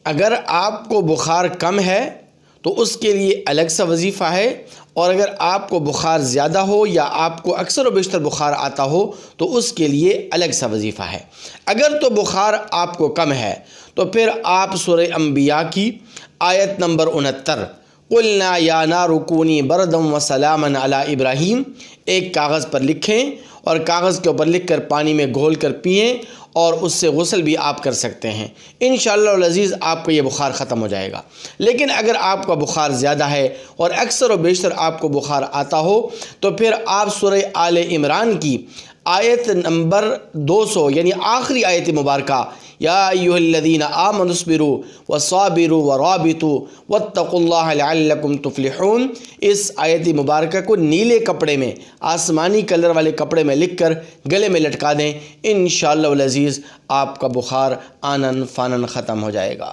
اگر آپ کو بخار کم ہے تو اس کے لیے الگ سا وظیفہ ہے، اور اگر آپ کو بخار زیادہ ہو یا آپ کو اکثر و بیشتر بخار آتا ہو تو اس کے لیے الگ سا وظیفہ ہے۔ اگر تو بخار آپ کو کم ہے تو پھر آپ سورہ انبیاء کی آیت نمبر 69 قُلْنَا يَا نَارُ كُونِي بَرْدًا وَسَلَامًا عَلَىٰ ابراہیم ایک کاغذ پر لکھیں اور کاغذ کے اوپر لکھ کر پانی میں گھول کر پئیں، اور اس سے غسل بھی آپ کر سکتے ہیں۔ انشاءاللہ العزیز آپ کو یہ بخار ختم ہو جائے گا۔ لیکن اگر آپ کا بخار زیادہ ہے اور اکثر و بیشتر آپ کو بخار آتا ہو تو پھر آپ سورہ آل عمران کی آیت نمبر 200 یعنی آخری آیت مبارکہ یا ایھا الذین آمنوا اصبروا وصابروا ورابطوا واتقوا اللہ لعلکم تفلحون، اس آیت مبارکہ کو نیلے کپڑے میں، آسمانی کلر والے کپڑے میں لکھ کر گلے میں لٹکا دیں۔ انشاءاللہ العزیز آپ کا بخار آنن فانن ختم ہو جائے گا۔